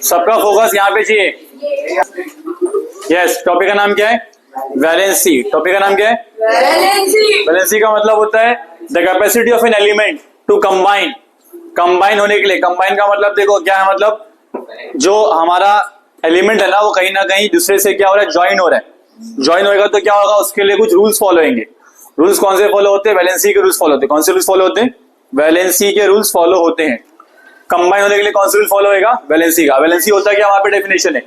सबका फोकस यहाँ पे चाहिए। यस, टॉपिक का नाम क्या है? वैलेंसी। टॉपिक का नाम क्या है? वैलेंसी। वैलेंसी का मतलब होता है the capacity of an element to combine. Combine होने के लिए, कंबाइन का मतलब देखो क्या है, मतलब जो हमारा एलिमेंट है ना वो कहीं ना कहीं दूसरे से क्या हो रहा है, ज्वाइन हो रहा है। ज्वाइन होएगा तो क्या होगा, उसके लिए कुछ रूल्स फॉलो होंगे। रूल्स कौन से फॉलो होते हैं? वैलेंसी के रूल्स फॉलो होते हैं। कौन से रूल्स फॉलो होते हैं? वैलेंसी के रूल्स फॉलो होते हैं। कंबाइन होने के लिए कौन सा रूल फॉलो होगा? वैलेंसी का। वैलेंसी होता है क्या, वहां पे डेफिनेशन है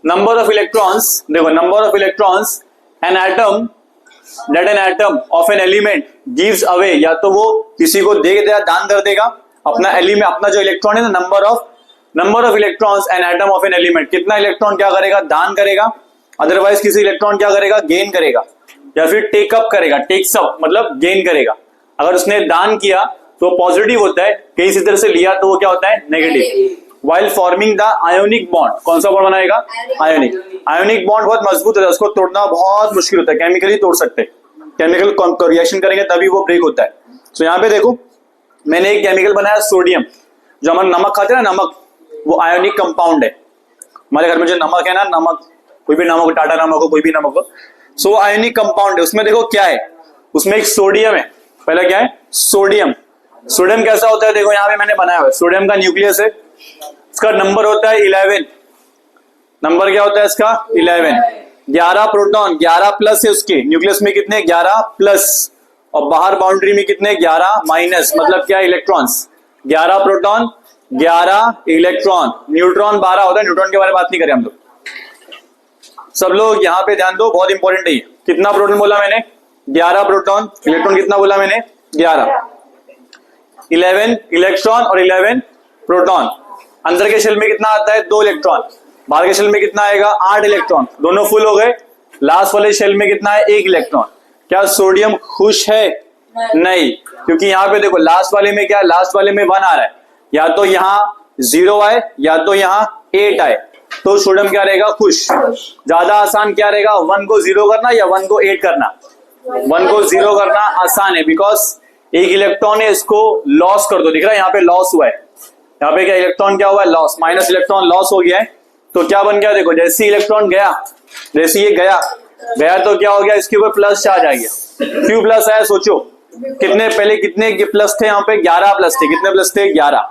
नंबर ऑफ इलेक्ट्रॉन्स। देखो, number of electrons an atom that an atom of an element gives away, या तो वो किसी को दे देगा, दान कर देगा अपना एलिमेंट, अपना जो इलेक्ट्रॉन है ना, number of electrons an atom of an element, कितना इलेक्ट्रॉन क्या करेगा, दान करेगा। अदरवाइज किसी इलेक्ट्रॉन क्या करेगा, गेन करेगा, या फिर टेकअप करेगा। टेक्सअप मतलब गेन करेगा। अगर उसने दान किया तो पॉजिटिव होता है, कहीं इसी तरह से लिया तो वो क्या होता है, negative. While forming the ionic bond, कौन सा बॉन्ड बनाएगा? आयोनिक। आयोनिक बॉन्ड बहुत मजबूत होता है, उसको तोड़ना बहुत मुश्किल होता है, केमिकली तोड़ सकते हैं। केमिकल रिएक्शन करेंगे तभी वो ब्रेक होता है। तो यहाँ पे देखो, मैंने एक केमिकल बनाया सोडियम। जो हम नमक खाते हैं ना, नमक, वो आयोनिक कंपाउंड है। हमारे घर में जो नमक है ना, नमक, कोई भी नमक हो, टाटा नमक हो, कोई भी नमक हो, सो आयोनिक कंपाउंड है। उसमें देखो क्या है, उसमें एक सोडियम है। पहला क्या है? सोडियम। सोडियम कैसा होता है, देखो यहाँ पे मैंने बनाया हुआ है। सोडियम का न्यूक्लियस है, इसका नंबर होता है 11। नंबर क्या होता है इसका? 11। 11 प्रोटॉन, 11 प्लस है उसके न्यूक्लियस में, कितने? 11 प्लस। और बाहर बाउंड्री में कितने? 11 माइनस। मतलब क्या? इलेक्ट्रॉन्स। 11 proton, 11 electron. न्यूट्रॉन 12 होता है। न्यूट्रॉन के बारे में बात नहीं करें हम लोग। सब लोग यहाँ पे ध्यान दो, बहुत इंपॉर्टेंट है ये। कितना प्रोटॉन बोला मैंने? 11 प्रोटॉन। इलेक्ट्रॉन कितना बोला मैंने? 11। 11 इलेक्ट्रॉन और 11 प्रोटॉन। अंदर के शेल में कितना आता है? 2 इलेक्ट्रॉन। बाहर के शेल में कितना आएगा? 8 इलेक्ट्रॉन। दोनों फुल हो गए। लास्ट वाले शेल में कितना है? 1 इलेक्ट्रॉन। क्या सोडियम खुश है? नहीं, क्योंकि यहाँ पे देखो लास्ट वाले में क्या, लास्ट वाले में 1 आ रहा है। या तो यहाँ 0 आए या तो यहाँ 8 आए, तो सोडियम क्या रहेगा? खुश। ज्यादा आसान क्या रहेगा, 1 को 0 करना या 1 को 8 करना? 1 को 0 करना आसान है, बिकॉज 1 इलेक्ट्रॉन है, इसको लॉस कर दो। दिख रहा है यहाँ पे लॉस हुआ है। यहाँ पे क्या इलेक्ट्रॉन क्या हुआ है? लॉस। माइनस इलेक्ट्रॉन लॉस हो गया है। तो क्या बन गया? देखो, जैसे इलेक्ट्रॉन गया, जैसे ये गया तो क्या हो गया? इसके ऊपर प्लस चार्ज आ गया। क्यों प्लस आया? सोचो, कितने पहले कितने प्लस थे यहाँ पे? 11 प्लस थे। कितने प्लस थे? 11।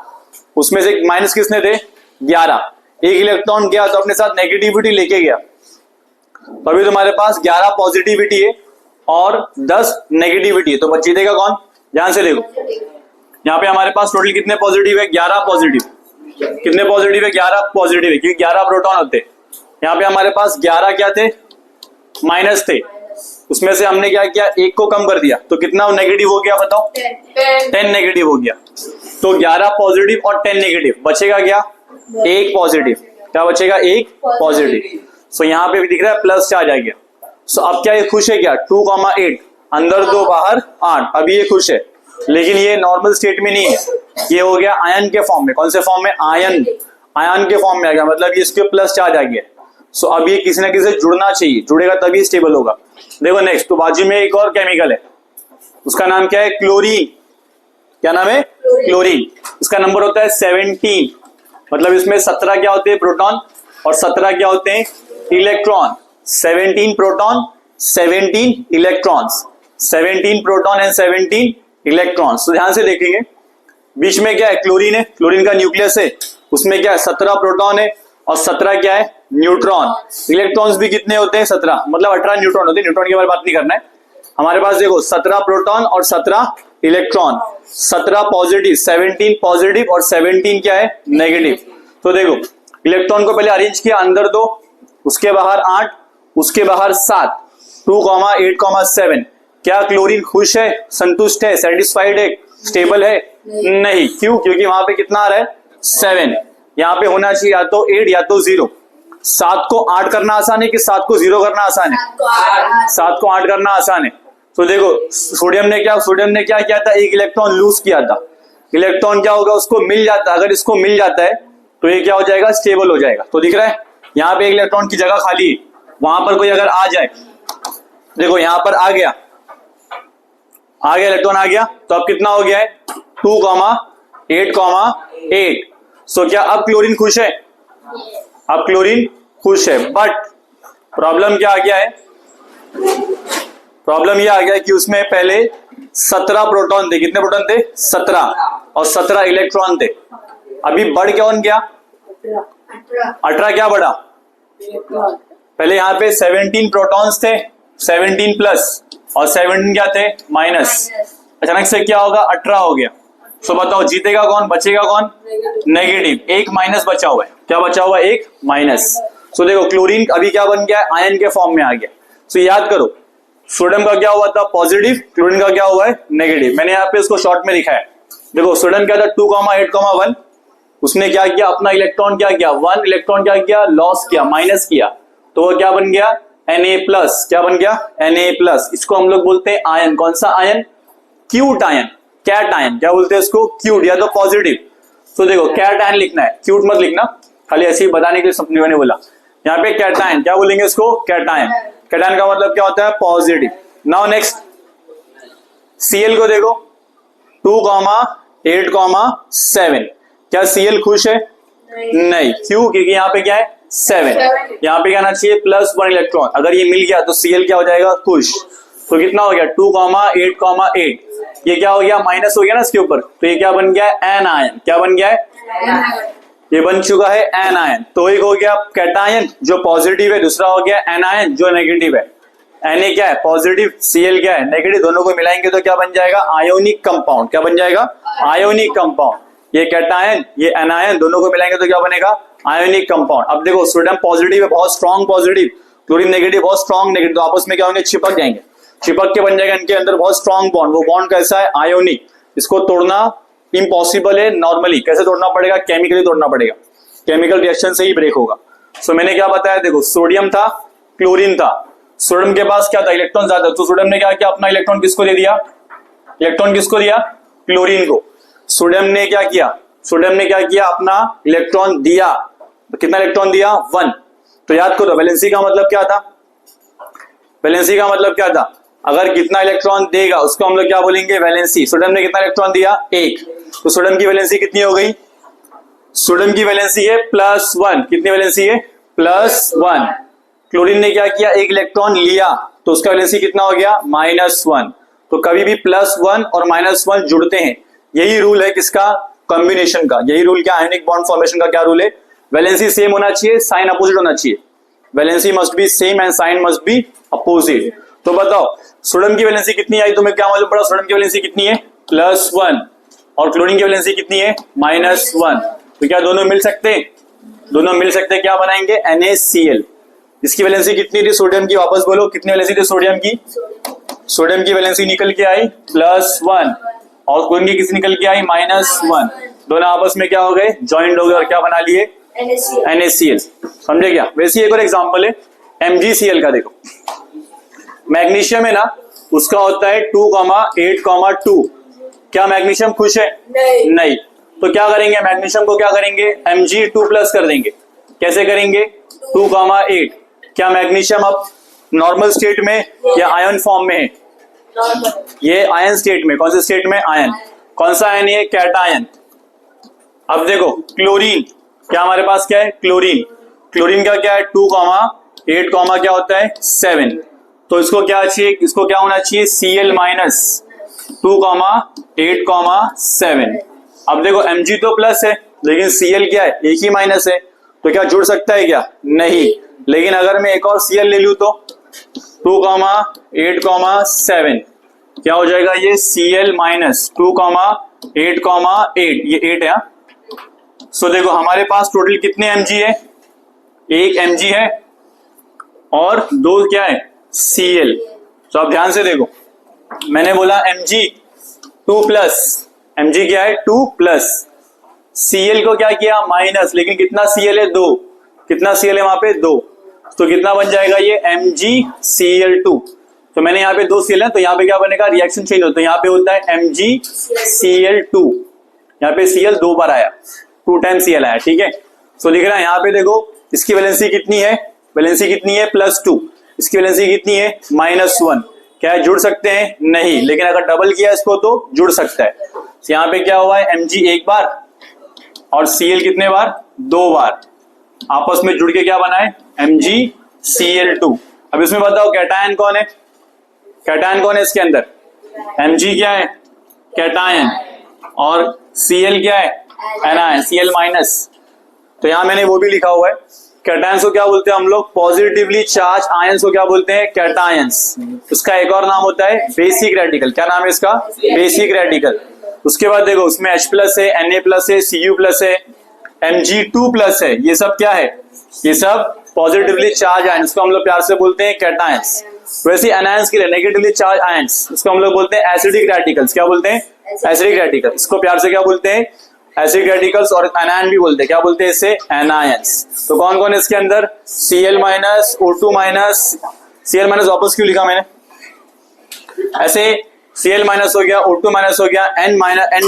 उसमें से माइनस किसने थे? 11। 1 इलेक्ट्रॉन गया तो अपने साथ नेगेटिविटी लेके गया, तो अभी तुम्हारे पास 11 पॉजिटिविटी है और 10 नेगेटिविटी है। तो बच जीतेगा कौन? ध्यान से देखो, यहाँ पे हमारे पास टोटल कितने पॉजिटिव है? 11 पॉजिटिव। कितने पॉजिटिव है? 11 पॉजिटिव है, क्योंकि 11 प्रोटॉन होते। यहाँ पे हमारे पास 11 क्या थे? माइनस थे। उसमें से हमने क्या किया? 1 को कम कर दिया, तो कितना नेगेटिव हो गया बताओ? 10 नेगेटिव हो गया। तो 11 पॉजिटिव और 10 नेगेटिव, बचेगा क्या? 1 पॉजिटिव। क्या बचेगा? 1 पॉजिटिव। सो यहाँ पे भी दिख रहा है प्लस चार्ज आ गया। सो अब क्या ये खुश है क्या? 2,8 अंदर 2 बाहर 8। अभी ये खुश है, लेकिन ये नॉर्मल स्टेट में नहीं है, ये हो गया आयन के फॉर्म में। कौन से फॉर्म में? आयन। आयन के फॉर्म में आ गया, मतलब ये इसके प्लस चार्ज आ गया। सो अब ये किसी ना किसी से जुड़ना चाहिए, जुड़ेगा तभी स्टेबल होगा। देखो नेक्स्ट, तो बाजू में एक और केमिकल है, उसका नाम क्या है? क्लोरीन। क्या नाम है? क्लोरीन। इसका नंबर होता है 17। मतलब इसमें 17 क्या होते हैं? प्रोटॉन, और 17 क्या होते हैं? Electron. 17 proton, 17 electrons. 17 proton and 17 electrons. तो ध्यान से देखेंगे, बीच में क्या है? क्लोरीन है। क्लोरीन का न्यूक्लियस है, उसमें क्या है? 17 प्रोटॉन है और 17 क्या है? न्यूट्रॉन। इलेक्ट्रॉन्स भी कितने होते हैं? 17, मतलब 18 न्यूट्रॉन होते हैं। न्यूट्रॉन के बारे में बात नहीं करना है हमारे पास। देखो 17 प्रोटॉन और 17 इलेक्ट्रॉन। 17 पॉजिटिव, 17 पॉजिटिव और 17 क्या है? नेगेटिव। तो देखो इलेक्ट्रॉन को पहले अरेंज किया, अंदर 2, उसके बाहर 8, उसके बाहर 7, 2,8,7। क्या क्लोरीन खुश है? संतुष्ट है? सेटिस्फाइड है? स्टेबल है? नहीं। क्यों? क्योंकि वहां पे कितना आ रहा है? 7। यहाँ पे होना चाहिए या तो 8 या तो 0। 7 को 8 करना आसान है कि 7 को 0 करना आसान है? 7 को 8 करना आसान है। तो देखो सोडियम ने क्या किया था? 1 इलेक्ट्रॉन लूज किया था। इलेक्ट्रॉन क्या होगा? उसको मिल जाता है। अगर इसको मिल जाता है तो ये क्या हो जाएगा? स्टेबल हो जाएगा। तो दिख रहा है यहाँ पे 1 इलेक्ट्रॉन की जगह खाली है, वहां पर कोई अगर आ जाए, देखो यहाँ पर आ गया इलेक्ट्रॉन आ गया, तो अब कितना हो गया है? 8,8। सो क्या अब क्लोरीन खुश है? अब क्लोरीन खुश है, बट प्रॉब्लम क्या आ गया है? प्रॉब्लम ये आ गया कि उसमें पहले 17 प्रोटॉन थे। कितने प्रोटॉन थे? 17, और 17 इलेक्ट्रॉन थे। अभी बढ़ क्या कौन गया? 18 क्या बढ़ा? पहले यहाँ पे 17 प्रोटॉन्स थे, 17 प्लस, और 17 क्या थे? माइनस। अचानक से क्या होगा? 18 हो गया। सो बताओ जीतेगा कौन, बचेगा कौन? नेगेटिव। एक माइनस बचा हुआ है। क्या बचा हुआ? एक माइनस। सो देखो क्लोरीन अभी क्या बन गया है? आयन के फॉर्म में आ गया। सो याद करो, सोडियम का क्या हुआ था? पॉजिटिव। क्लोरीन का क्या हुआ है? नेगेटिव। मैंने यहाँ पे इसको शॉर्ट में लिखा है। देखो सोडियम क्या था? 2,8,1। उसने क्या किया? अपना इलेक्ट्रॉन क्या किया? 1 इलेक्ट्रॉन क्या किया? लॉस किया, माइनस किया। तो वो क्या बन गया? Na+। क्या बन गया? Na+। इसको हम लोग बोलते हैं आयन। कौन सा ion? Cation, cation. क्या बोलते हैं इसको? क्यूट या तो पॉजिटिव। तो देखो कैट आयन लिखना है, क्यूट मत लिखना, खाली ऐसे ही बताने के लिए सपने मैंने बोला। यहाँ पे कैट आयन, क्या बोलेंगे इसको? Cat ion. कैट आयन का मतलब क्या होता है? पॉजिटिव। नाउ नेक्स्ट Cl को देखो, 2,8,7। क्या Cl खुश है? नहीं। क्यों? क्योंकि यहाँ पे क्या है? 7। यहाँ पे क्या आना चाहिए? +1 इलेक्ट्रॉन। अगर ये मिल गया तो Cl क्या हो जाएगा? खुश। तो कितना हो गया? 2,8,8। ये क्या हो गया? माइनस हो गया ना इसके ऊपर, तो ये क्या बन गया? Anion. क्या बन गया है? ये बन चुका है एन आयन। तो एक हो गया कैटायन जो पॉजिटिव है, दूसरा हो गया एनायन जो नेगेटिव है। Na क्या है? पॉजिटिव। Cl क्या है? नेगेटिव। दोनों को मिलाएंगे तो क्या बन जाएगा? Ionic compound. क्या बन जाएगा? Ionic compound. ये कैटायन, ये एनायन, दोनों को मिलाएंगे तो क्या बनेगा? Ionic compound. अब देखो सोडियम पॉजिटिव है, बहुत स्ट्रॉन्ग पॉजिटिव, क्लोरीन नेगेटिव, बहुत स्ट्रॉन्ग नेगेटिव, तो आपस में क्या होंगे? चिपक जाएंगे। चिपक के बन जाएगा इनके अंदर बहुत स्ट्रॉन्ग बॉन्ड। वो बॉन्ड कैसा है? आयोनिक। इसको तोड़ना इम्पॉसिबल है नॉर्मली। कैसे तोड़ना पड़ेगा? केमिकली तोड़ना पड़ेगा, केमिकल रिएक्शन से ही ब्रेक होगा। सो मैंने क्या बताया? देखो सोडियम था, क्लोरीन था, सोडियम के पास क्या था? इलेक्ट्रॉन ज्यादा। तो सोडियम ने क्या किया? अपना इलेक्ट्रॉन किसको दे दिया? इलेक्ट्रॉन किसको दिया? क्लोरीन को। सोडियम ने क्या किया? सोडियम ने क्या किया? अपना इलेक्ट्रॉन दिया। तो कितना इलेक्ट्रॉन दिया? 1। तो याद करो वैलेंसी का मतलब क्या था? वैलेंसी का मतलब क्या था? अगर कितना इलेक्ट्रॉन देगा उसको हम लोग क्या बोलेंगे? वैलेंसी। सोडियम ने कितना इलेक्ट्रॉन दिया? 1। तो सोडियम की वैलेंसी कितनी हो गई? सोडियम की वैलेंसी है +1। कितनी वैलेंसी है? +1। क्लोरीन ने क्या किया? 1 इलेक्ट्रॉन लिया, तो उसका वैलेंसी कितना हो गया? -1। तो कभी भी +1 और -1 जुड़ते हैं। यही रूल है किसका? कॉम्बिनेशन का। यही रूल क्या? आयोनिक बॉन्ड फॉर्मेशन का क्या रूल है? वैलेंसी सेम होना चाहिए, साइन अपोजिट होना चाहिए। Valency must be same and sign must be opposite. तो बताओ सोडियम की वैलेंसी कितनी आई? तुम्हें क्या मालूम पड़ा? सोडियम की वैलेंसी कितनी है? +1। और क्लोरीन की वैलेंसी कितनी है? -1। तो क्या दोनों मिल सकते हैं? दोनों मिल सकते हैं। क्या बनाएंगे? NaCl। इसकी वैलेंसी कितनी थी सोडियम की? वापस बोलो, कितनी वैलेंसी थी सोडियम की? सोडियम की वैलेंसी निकल के आई +1, और क्लोरीन की किसी निकल के आई -1। दोनों आपस में क्या हो गए? ज्वाइंट हो गए, और क्या बना लिए? NaCl। समझे क्या? वैसे एक और एग्जांपल है MgCl का। देखो मैग्नीशियम है ना, उसका होता है 2,8,2। क्या मैग्नीशियम खुश है? नहीं। तो क्या करेंगे? मैग्नीशियम को क्या करेंगे? Mg2+ कर देंगे। कैसे करेंगे? 2,8। क्या मैग्नीशियम अब नॉर्मल स्टेट में या आयन फॉर्म में है? ये आयन स्टेट में। कौन से स्टेट में? आयन। कौन सा आयन? ये कैटायन। अब देखो क्लोरीन, क्या हमारे पास क्या है? क्लोरीन। क्लोरीन का क्या है? 2,8, क्या होता है? 7। तो इसको क्या चाहिए? इसको क्या होना चाहिए? Cl- 2,8,7। अब देखो Mg तो प्लस है, लेकिन Cl क्या है? एक ही माइनस है, तो क्या जुड़ सकता है क्या? नहीं। लेकिन अगर मैं एक और Cl ले लूं तो 2,8,7 क्या हो जाएगा? ये Cl- 2,8,8, ये 8 है। सो देखो हमारे पास टोटल कितने Mg है? 1 Mg है और 2 क्या है? Cl। तो आप ध्यान से देखो, मैंने बोला Mg2+, Mg क्या है? 2+। Cl को क्या किया? माइनस, लेकिन कितना Cl है? 2। कितना Cl है वहां पे? 2। तो कितना बन जाएगा ये? MgCl2। तो मैंने यहाँ पे 2 Cl है, तो यहाँ पे क्या बनेगा? रिएक्शन चेंज होता है। यहाँ पे होता है MgCl2। यहाँ पे Cl 2 बार आया, 2 टाइम Cl आया। ठीक है, सो लिख रहा है यहाँ पे। देखो इसकी वैलेंसी कितनी है? वैलेंसी कितनी है? +2। इसकी वैलेंसी कितनी है? -1। क्या है, जुड़ सकते हैं नहीं, लेकिन अगर डबल किया इसको तो जुड़ सकता है। तो यहाँ पे क्या हुआ है, Mg एक बार और Cl कितने बार, 2 बार, आपस में जुड़ के क्या बना है, MgCl2। अब इसमें बताओ कैटायन कौन है, कैटायन कौन है इसके अंदर, Mg क्या है कैटायन और Cl क्या है एनायन, Cl माइनस। तो यहां मैंने वो भी लिखा हुआ है, कैटायंस को क्या बोलते हैं हम लोग, पॉजिटिवली चार्ज आयंस को क्या बोलते हैं, कैटायंस। उसका एक और नाम होता है बेसिक रेडिकल। क्या नाम है इसका, बेसिक रेडिकल। उसके बाद देखो उसमें H प्लस है, Na प्लस है, Cu प्लस है, Mg2 प्लस है, ये सब क्या है, ये सब पॉजिटिवली चार्ज आयंस, इसको हम लोग प्यार से बोलते हैं कैटायंस। वैसे एनायंस के लिए नेगेटिवली चार्ज आयंस, इसको हम लोग बोलते हैं एसिडिक रेडिकल्स। क्या बोलते हैं, एसिडिक रेडिकल। इसको प्यार से क्या बोलते हैं, एसिडिक रेडिकल्स, और एनायन भी बोलते हैं, क्या बोलते हैं इसे, एनायंस। तो कौन कौन है इसके अंदर, Cl minus, O2 minus, Cl minus वापस क्यों लिखा मैंने, ऐसे Cl माइनस हो गया, O2 माइनस हो गया, N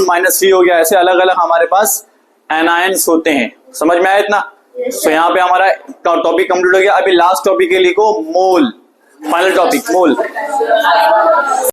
माइनस 3 हो गया, ऐसे अलग अलग हमारे पास एनायंस होते हैं। समझ में आया इतना। तो यहाँ पे हमारा टॉपिक कंप्लीट हो गया। अभी लास्ट टॉपिक के लिखो मोल, फाइनल टॉपिक मोल।